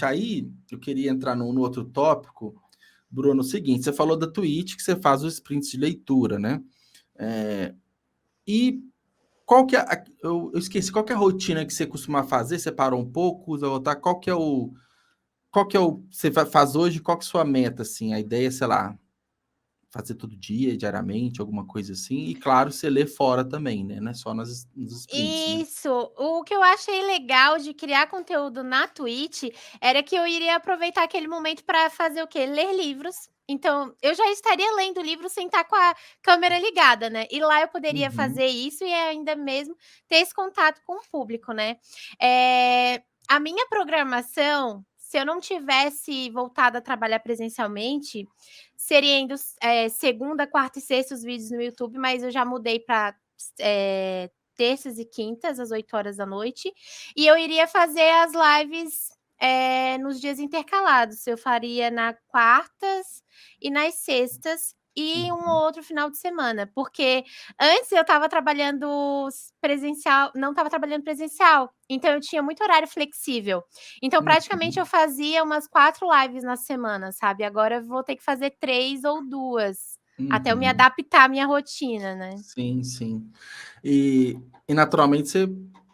Aí, eu queria entrar no outro tópico, Bruno, o seguinte, você falou da Twitch, que você faz os sprints de leitura, né? E qual que é, eu esqueci, qual que é a rotina que você costuma fazer? Você parou um pouco, usa voltar, você faz hoje, qual que é a sua meta, assim? A ideia, sei lá, fazer todo dia, diariamente, alguma coisa assim. E, claro, você lê fora também, né? Não é só nos sprints, né? Isso. O que eu achei legal de criar conteúdo na Twitch era que eu iria aproveitar aquele momento para fazer o quê? Ler livros. Então, eu já estaria lendo livro sem estar com a câmera ligada, né? E lá eu poderia Uhum. fazer isso e ainda mesmo ter esse contato com o público, né? A minha programação, se eu não tivesse voltado a trabalhar presencialmente, seria indo segunda, quarta e sexta os vídeos no YouTube, mas eu já mudei para terças e quintas, às 8 horas da noite, e eu iria fazer as lives nos dias intercalados. Eu faria nas quartas e nas sextas e um ou outro final de semana, porque antes eu estava trabalhando presencial, não estava trabalhando presencial, então eu tinha muito horário flexível. Então, praticamente, eu Uhum. fazia umas 4 lives na semana, sabe? Agora eu vou ter que fazer 3 ou 2, até eu me Uhum. adaptar à minha rotina, né? Sim, sim. E, e naturalmente você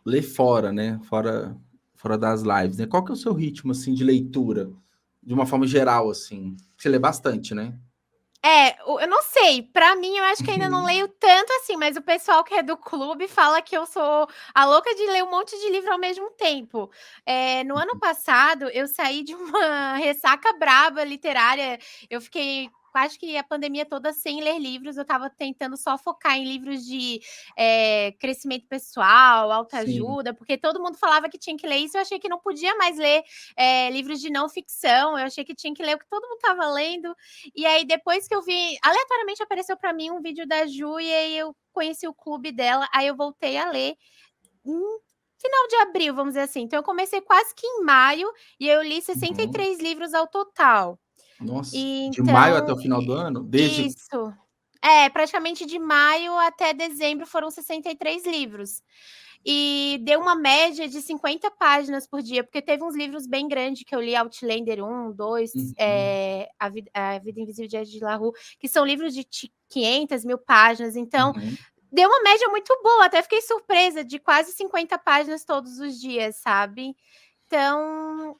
lê fora, né? Fora das lives, né? Qual que é o seu ritmo, assim, de leitura? De uma forma geral, assim. Você lê bastante, né? Eu não sei, pra mim eu acho que ainda não leio tanto assim, mas o pessoal que é do clube fala que eu sou a louca de ler um monte de livro ao mesmo tempo. No ano passado, eu saí de uma ressaca braba literária, eu fiquei quase que a pandemia toda sem ler livros, eu estava tentando só focar em livros de crescimento pessoal, Sim. autoajuda, porque todo mundo falava que tinha que ler isso, eu achei que não podia mais ler livros de não ficção, eu achei que tinha que ler o que todo mundo estava lendo, e aí, depois que eu vi, aleatoriamente apareceu pra mim um vídeo da Ju, e aí eu conheci o clube dela, aí eu voltei a ler em final de abril, vamos dizer assim. Então, eu comecei quase que em maio, e eu li Uhum. 63 livros ao total. Nossa. E De maio até então, o final do ano? Desde. isso. Praticamente de maio até dezembro foram 63 livros. E deu uma média de 50 páginas por dia, porque teve uns livros bem grandes que eu li, Outlander 1, 2, Uhum. A Vida Invisível de Ed La Rue, que são livros de 500 mil páginas. Então, Uhum. deu uma média muito boa. Até fiquei surpresa de quase 50 páginas todos os dias, sabe? Então,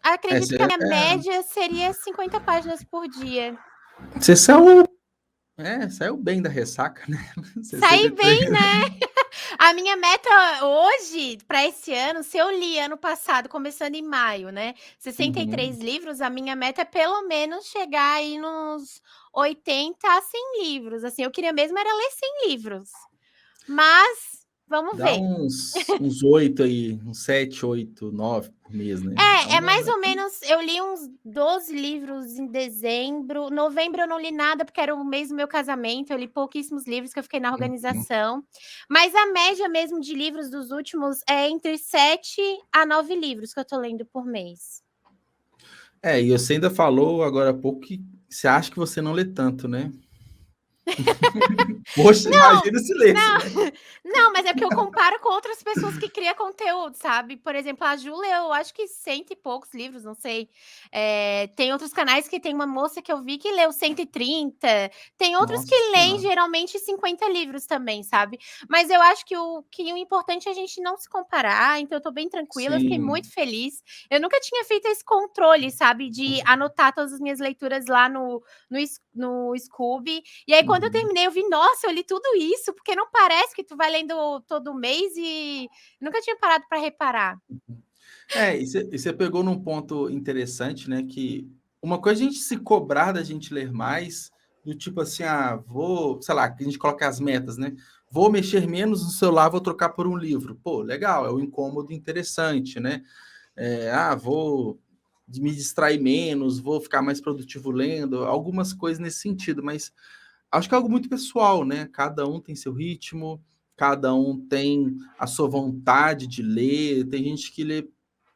acredito que a minha média seria 50 páginas por dia. Você saiu bem da ressaca, né? Saí bem, 63. né? A minha meta hoje, para esse ano, se eu li ano passado, começando em maio, né, 63 Uhum. livros, a minha meta é pelo menos chegar aí nos 80 a 100 livros, assim, eu queria mesmo era ler 100 livros, mas vamos Dá ver. uns 8 aí, uns 7, 8, 9 por mês, né? É É uma mais ou meta. menos, eu li uns 12 livros em dezembro, novembro eu não li nada, porque era o mês do meu casamento, eu li pouquíssimos livros, que eu fiquei na Uhum. organização, mas a média mesmo de livros dos últimos é entre 7 a 9 livros que eu tô lendo por mês. E você ainda falou agora há pouco que você acha que você não lê tanto, né? Poxa, Não, imagina se lesse, não, né? não, mas é porque eu comparo com outras pessoas que criam conteúdo, sabe. Por exemplo, a Ju leu, eu acho que 100 e poucos livros, não sei. Tem outros canais que tem uma moça que eu vi que leu 130, tem outros que Nossa leem Senhora. geralmente 50 livros também, sabe. Mas eu acho que o importante é a gente não se comparar, então eu tô bem tranquila, eu fiquei muito Sim. feliz. Eu nunca tinha feito esse controle, sabe, de anotar todas as minhas leituras lá no Scooby, e aí, quando eu Uhum. terminei, eu vi, nossa, eu li tudo isso, porque não parece que tu vai lendo todo mês e nunca tinha parado para reparar. E você pegou num ponto interessante, né? Que uma coisa é a gente se cobrar da gente ler mais, do tipo assim, sei lá, que a gente coloca as metas, né? Vou mexer menos no celular, vou trocar por um livro. Pô, legal, é um incômodo interessante, né? Vou me distrair menos, vou ficar mais produtivo lendo, algumas coisas nesse sentido, mas acho que é algo muito pessoal, né? Cada um tem seu ritmo, cada um tem a sua vontade de ler. Tem gente que lê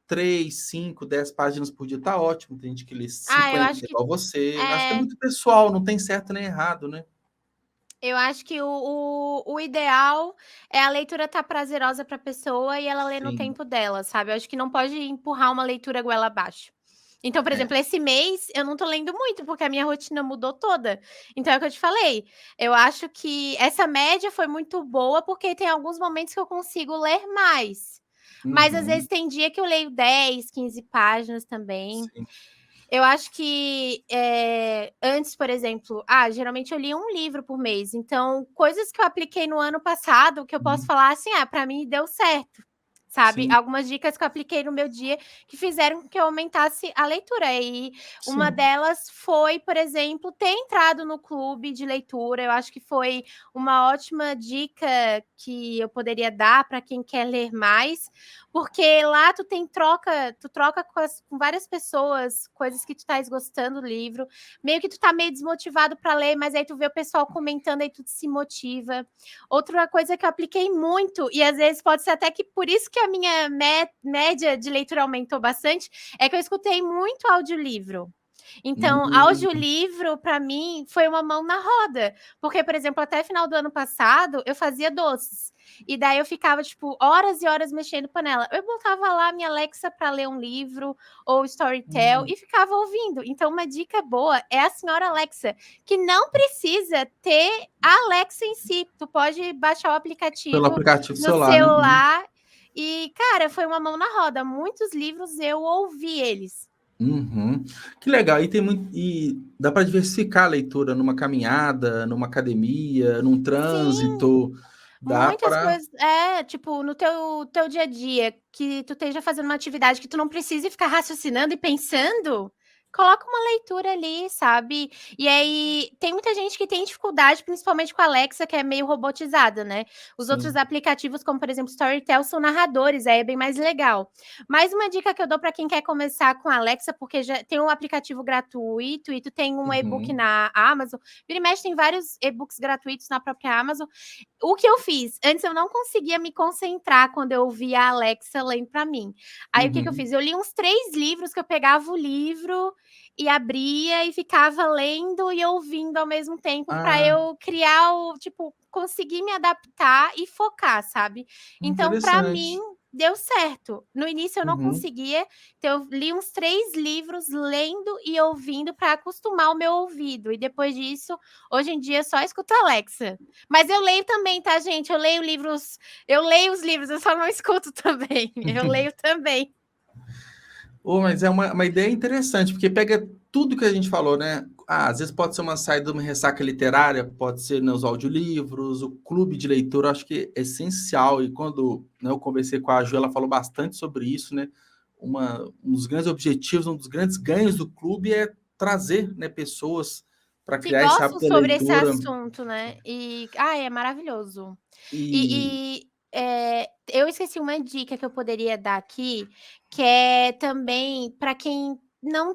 3, 5, 10 páginas por dia, tá ótimo. Tem gente que lê Eu 50, acho que igual você. Acho que é é, muito pessoal, não tem certo nem errado, né? Eu acho que o ideal é a leitura estar prazerosa para a pessoa e ela ler no Sim, tempo dela, sabe. Eu acho que não pode empurrar uma leitura goela abaixo. Então, por é. exemplo, esse mês eu não tô lendo muito, porque a minha rotina mudou toda. Então é o que eu te falei, eu acho que essa média foi muito boa, porque tem alguns momentos que eu consigo ler mais. Mas às vezes Uhum, tem dia que eu leio 10, 15 páginas também. sim. Eu acho que, antes, por exemplo, geralmente eu lia um livro por mês, então coisas que eu apliquei no ano passado, que eu posso Uhum, falar assim: "Ah, pra mim deu certo", sabe. sim, Algumas dicas que eu apliquei no meu dia que fizeram com que eu aumentasse a leitura, e uma sim. delas foi, por exemplo, ter entrado no clube de leitura, eu acho que foi uma ótima dica que eu poderia dar para quem quer ler mais, porque lá tu troca com várias pessoas, coisas que tu estás gostando do livro, meio que tu tá meio desmotivado para ler, mas aí tu vê o pessoal comentando, aí tu se motiva. Outra coisa que eu apliquei muito, e às vezes pode ser até que por isso que a minha média de leitura aumentou bastante, é que eu escutei muito audiolivro. Então, Hum, audiolivro para mim foi uma mão na roda, porque, por exemplo, até final do ano passado eu fazia doces, e daí eu ficava, tipo, horas e horas mexendo panela. Eu botava lá minha Alexa para ler um livro ou Storytel hum. e ficava ouvindo. Então uma dica boa é a senhora Alexa, que não precisa ter a Alexa em si, tu pode baixar o Pelo aplicativo aplicativo do no celular, né? Uhum. celular e, cara, foi uma mão na roda, muitos livros eu ouvi eles. Uhum. Que legal. E tem muito, e dá para diversificar a leitura numa caminhada, numa academia, num Sim, trânsito. Dá muitas para. coisas tipo, no teu dia a dia, que tu esteja fazendo uma atividade que tu não precise ficar raciocinando e pensando, coloca uma leitura ali, sabe. E aí, tem muita gente que tem dificuldade, principalmente com a Alexa, que é meio robotizada, né. Os outros Sim. aplicativos, como por exemplo Storytel, são narradores, aí é bem mais legal. Mais uma dica que eu dou para quem quer começar com a Alexa, porque já tem um aplicativo gratuito e tu tem um e-book Uhum. na Amazon, vira e mexe tem vários e-books gratuitos na própria Amazon. O que eu fiz? Antes eu não conseguia me concentrar quando eu ouvia a Alexa lendo para mim. Aí o que que eu Uhum. fiz? Eu li uns 3 livros que eu pegava o livro e abria e ficava lendo e ouvindo ao mesmo tempo para Ah, eu criar o tipo, conseguir me adaptar e focar, sabe. Então para mim interessante. deu certo. No início eu não Uhum. conseguia, então eu li uns 3 livros lendo e ouvindo para acostumar o meu ouvido e depois disso, hoje em dia só escuto a Alexa. Mas eu leio também, tá, gente? Eu leio os livros, eu só não escuto também. Eu leio também. Oh, mas é uma ideia interessante, porque pega tudo que a gente falou, né? Ah, às vezes pode ser uma saída de uma ressaca literária, pode ser nos audiolivros, o clube de leitura, eu acho que é essencial. E quando, né, eu conversei com a Ju, ela falou bastante sobre isso, né? Um dos grandes objetivos, um dos grandes ganhos do clube é trazer, né, pessoas para Que criar esse gostam hábito da sobre esse leitura. assunto, né. E, ai, é maravilhoso. E Eu esqueci uma dica que eu poderia dar aqui, que é também para quem não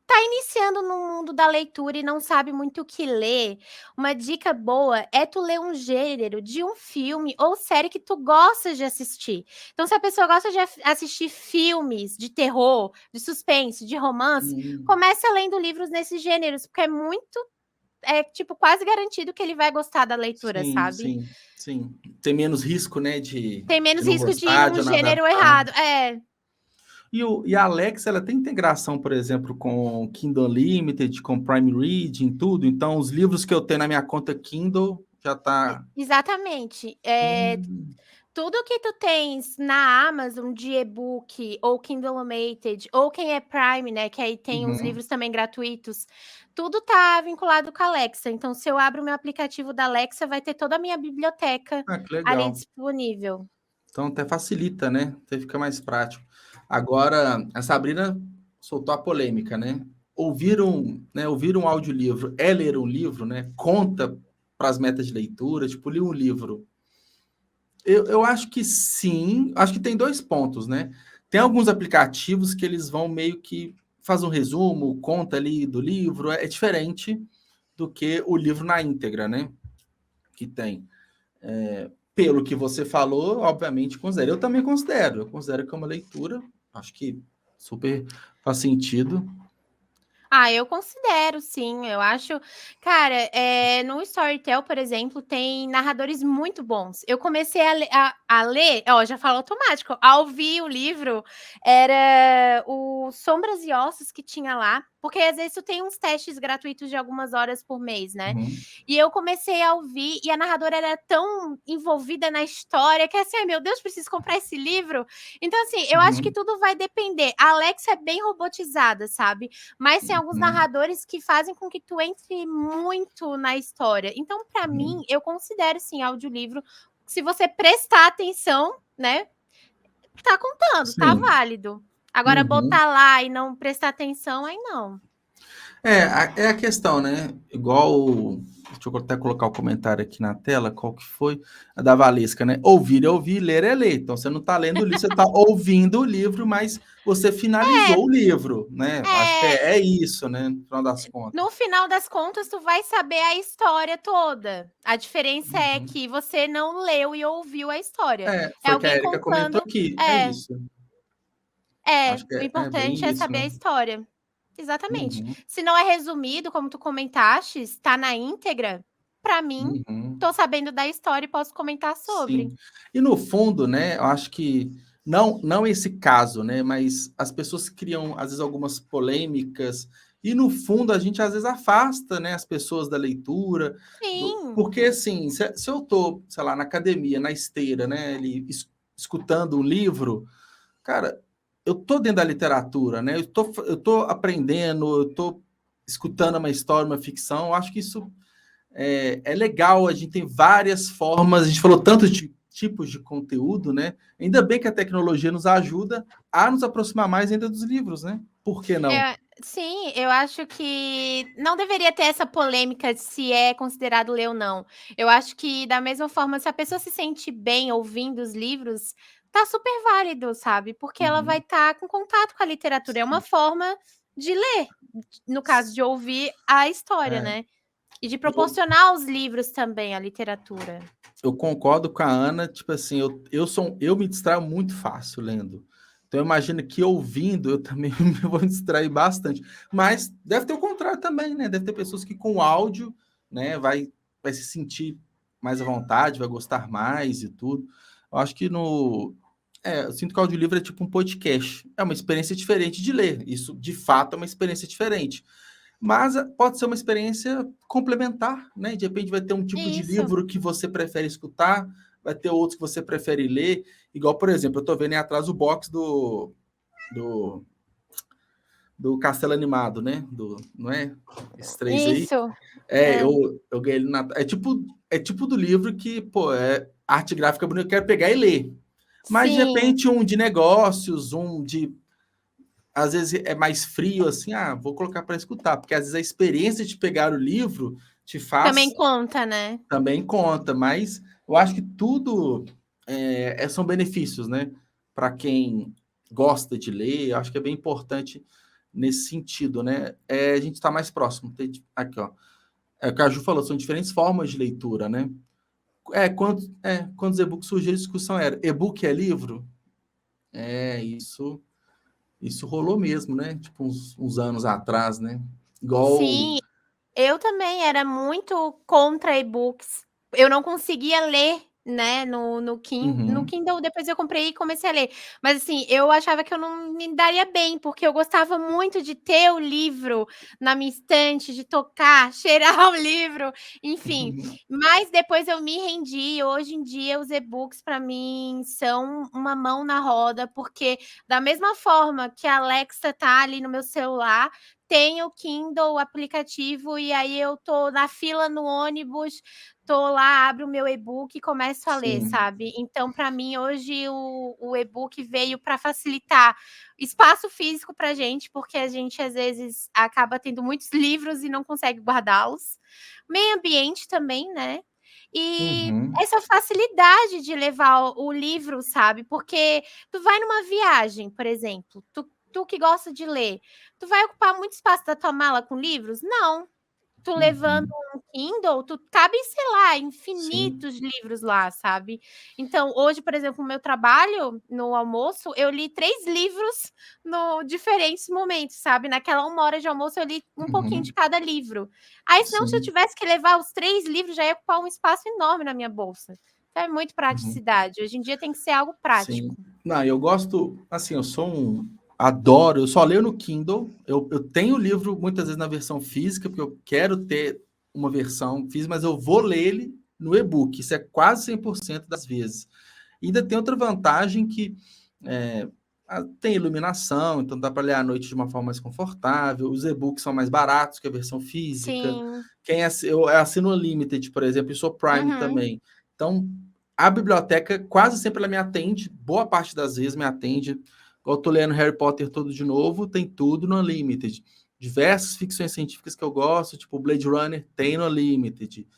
tá iniciando no mundo da leitura e não sabe muito o que ler, uma dica boa é tu ler um gênero de um filme ou série que tu gosta de assistir. Então, se a pessoa gosta de assistir filmes de terror, de suspense, de romance, hum, começa lendo livros nesses gêneros, porque tipo, quase garantido que ele vai gostar da leitura, sim, sabe. sim, sim. Tem menos risco, né, Tem de menos não risco de ir gostar, num de não gênero adaptar. errado. É. E a Alexa, ela tem integração, por exemplo, com Kindle Unlimited, com Prime Reading, tudo. Então, os livros que eu tenho na minha conta Kindle já tá. Exatamente. Hum, Tudo que tu tens na Amazon de e-book ou Kindle Unlimited ou quem é Prime, né, que aí tem os uhum. livros também gratuitos, tudo tá vinculado com a Alexa. Então, se eu abro o meu aplicativo da Alexa, vai ter toda a minha biblioteca Ah, que ali legal. disponível. Então, até facilita, né? Até fica mais prático. Agora, a Sabrina soltou a polêmica, né? Ouvir um audiolivro é ler um livro, né? Conta para as metas de leitura, tipo, ler um livro. Eu acho que sim, acho que tem dois pontos, né? Tem alguns aplicativos que eles vão meio que faz um resumo, conta ali do livro, é diferente do que o livro na íntegra, né? Que tem. Pelo que você falou, obviamente considero. Eu também considero. Eu considero que é uma leitura, acho que super faz sentido. Ah, eu considero sim, eu acho cara, no Storytel, por exemplo, tem narradores muito bons. Eu comecei a ler ó, já falo automático, a ouvir o livro, era o Sombras e Ossos que tinha lá, porque às vezes tu tem uns testes gratuitos de algumas horas por mês, né. Uhum, E eu comecei a ouvir e a narradora era tão envolvida na história que assim: "Ai meu Deus, preciso comprar esse livro". Então assim, eu acho que uhum, tudo vai depender. A Alexa é bem robotizada, sabe, mas tem alguns uhum, narradores que fazem com que tu entre muito na história. Então, para mim, uhum. eu considero sim audiolivro, se você prestar atenção, né, tá contando, tá Sim. válido. Agora Uhum. botar lá e não prestar atenção, aí não. É a questão, né? Igual. Deixa eu até colocar o comentário aqui na tela, qual que foi? A da Valesca, né? Ouvir é ouvir, ler é ler. Então você não está lendo o livro, você está ouvindo o livro, mas você finalizou o livro, né? Acho que É, é isso, né? No final das no contas. final das contas, tu vai saber a história toda. A diferença é Uhum. que você não leu e ouviu a história. É, É foi o que a alguém Erika comentou contando aqui. É é, isso. é. Acho que O é importante bem é isso, saber né? a história. Exatamente. Uhum, Se não é resumido, como tu comentaste, está na íntegra, pra mim, uhum. tô sabendo da história e posso comentar sobre. Sim. E no fundo, né, eu acho que não esse caso, né, mas as pessoas criam, às vezes, algumas polêmicas e, no fundo, a gente, às vezes, afasta, né, as pessoas da leitura, Sim, porque, assim, se eu tô, sei lá, na academia, na esteira, né, ali, escutando um livro, cara, eu tô dentro da literatura, né, eu tô aprendendo, eu tô escutando uma história, uma ficção, eu acho que isso é legal, a gente tem várias formas, a gente falou tanto de tipos de conteúdo, né? Ainda bem que a tecnologia nos ajuda a nos aproximar mais ainda dos livros, né? Por que não? sim, eu acho que não deveria ter essa polêmica de se é considerado ler ou não. Eu acho que da mesma forma, se a pessoa se sente bem ouvindo os livros, tá super válido, sabe, porque ela vai Uhum. estar com contato com a literatura, é uma Sim. forma de ler, no caso de ouvir a história, É, né. E de eu, proporcionar aos livros também a literatura. eu concordo com a Ana, tipo assim, eu me distraio muito fácil lendo. Então eu imagino que ouvindo eu também me vou distrair bastante. Mas deve ter o contrário também, né? Deve ter pessoas que com áudio, né, vai se sentir mais à vontade, vai gostar mais e tudo. Eu acho que eu sinto que o audiolivro é tipo um podcast. É uma experiência diferente de ler. Isso, de fato, é uma experiência diferente. Mas pode ser uma experiência complementar, né? De repente vai ter um tipo de Isso. livro que você prefere escutar, vai ter outros que você prefere ler. Igual, por exemplo, eu estou vendo aí atrás o box do, do Castelo Animado, né? Não é? Esses três aí. Isso. É, Hã. eu ganhei ele na. É tipo do livro que, pô, é arte gráfica bonita, eu quero pegar e ler. Mas, de Sim, repente, um de negócios, um de às vezes é mais frio, assim, vou colocar para escutar, porque às vezes a experiência de pegar o livro te também faz conta, né. também conta, mas eu acho que tudo são benefícios, né? Para quem gosta de ler, eu acho que é bem importante nesse sentido, né? A gente está mais próximo. Aqui, ó. É o que a Ju falou, são diferentes formas de leitura, né? Quando os e-books surgiram, a discussão era: e-book é livro? Isso rolou mesmo, né? Tipo, uns anos atrás, né? Igual. Sim, eu também era muito contra e-books. Eu não conseguia ler, né, no Uhum, Kindle, depois eu comprei e comecei a ler. Mas, assim, eu achava que eu não me daria bem, porque eu gostava muito de ter o livro na minha estante, de tocar, cheirar o livro, enfim. uhum, Mas depois eu me rendi e hoje em dia os e-books para mim são uma mão na roda, porque da mesma forma que a Alexa tá ali no meu celular, tem o Kindle, o aplicativo, e aí eu tô na fila no ônibus, tô lá, abro o meu e-book e começo a ler, sim. sabe. Então para mim hoje o e-book veio para facilitar espaço físico pra gente, porque a gente às vezes acaba tendo muitos livros e não consegue guardá-los. Meio ambiente também, né. E Uhum, essa facilidade de levar o livro, sabe, porque tu vai numa viagem, por exemplo, tu que gosta de ler, tu vai ocupar muito espaço da tua mala com livros? Não. Tu levando uhum. Kindle, tu cabe, sei lá, Sim. infinitos livros lá, sabe. Então, hoje, por exemplo, no meu trabalho, no almoço, eu li 3 livros no diferentes momentos, sabe. Naquela 1 hora de almoço, eu li um pouquinho de Uhum. cada livro. Aí, senão, se eu Sim. tivesse que levar os 3 livros, já ia ocupar um espaço enorme na minha bolsa. Então é muito Uhum. praticidade. Hoje em dia tem que ser algo Sim. prático. Não, eu gosto, assim, eu sou um adoro, eu só leio no Kindle, eu tenho o livro muitas vezes na versão física, porque eu quero ter uma versão física, mas eu vou ler ele no e-book, isso é quase 100% das vezes. E ainda tem outra vantagem que é, tem iluminação, então dá para ler à noite de uma forma mais confortável, os e-books são mais baratos que a versão física, Sim. eu assino o Limited, por exemplo, e sou Prime Uhum. também, então a biblioteca quase sempre ela me atende, boa parte das vezes me atende. Eu tô lendo Harry Potter todo de novo, tem tudo no Unlimited. Diversas ficções científicas que eu gosto, tipo Blade Runner, tem no Unlimited.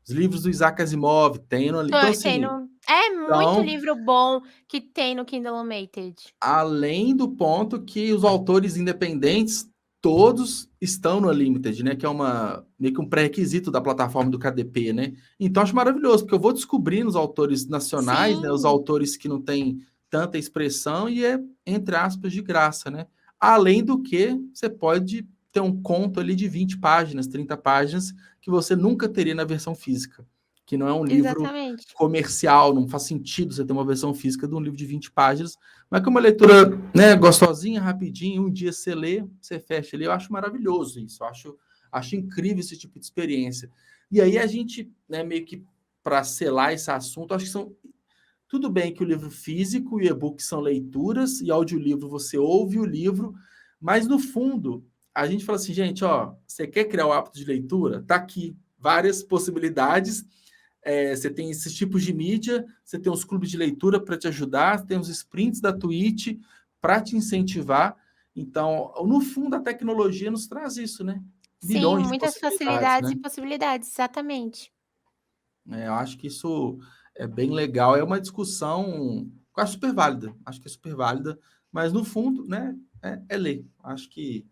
Os livros do Isaac Asimov, tem no Unlimited. Então, Tem assim, no é muito então, livro bom que tem no Kindle Unlimited. além do ponto que os autores independentes, todos estão no Unlimited, né? Que é meio que um pré-requisito da plataforma do KDP, né? Então, acho maravilhoso, porque eu vou descobrindo os autores nacionais, né? Os Sim, autores que não têm tanta expressão e é, entre aspas, de graça, né? Além do que, você pode ter um conto ali de 20 páginas, 30 páginas, que você nunca teria na versão física, que não é um livro exatamente. comercial, não faz sentido você ter uma versão física de um livro de 20 páginas, mas que é uma leitura, né, gostosinha, rapidinho, um dia você lê, você fecha ali. Eu acho maravilhoso isso, acho incrível esse tipo de experiência. E aí a gente, né, meio que para selar esse assunto, acho que são tudo bem que o livro físico e e-book são leituras e audiolivro você ouve o livro, mas no fundo a gente fala assim, gente, ó, você quer criar o hábito de leitura? Tá aqui várias possibilidades. Você tem esses tipos de mídia, você tem os clubes de leitura para te ajudar, tem os sprints da Twitch para te incentivar. Então, no fundo, a tecnologia nos traz isso, né? Sim, Milhões de muitas possibilidades, facilidades né? e possibilidades, exatamente. Eu acho que isso é bem legal. É uma discussão, eu acho super válida. Acho que é super válida, mas no fundo, né, é ler. Acho que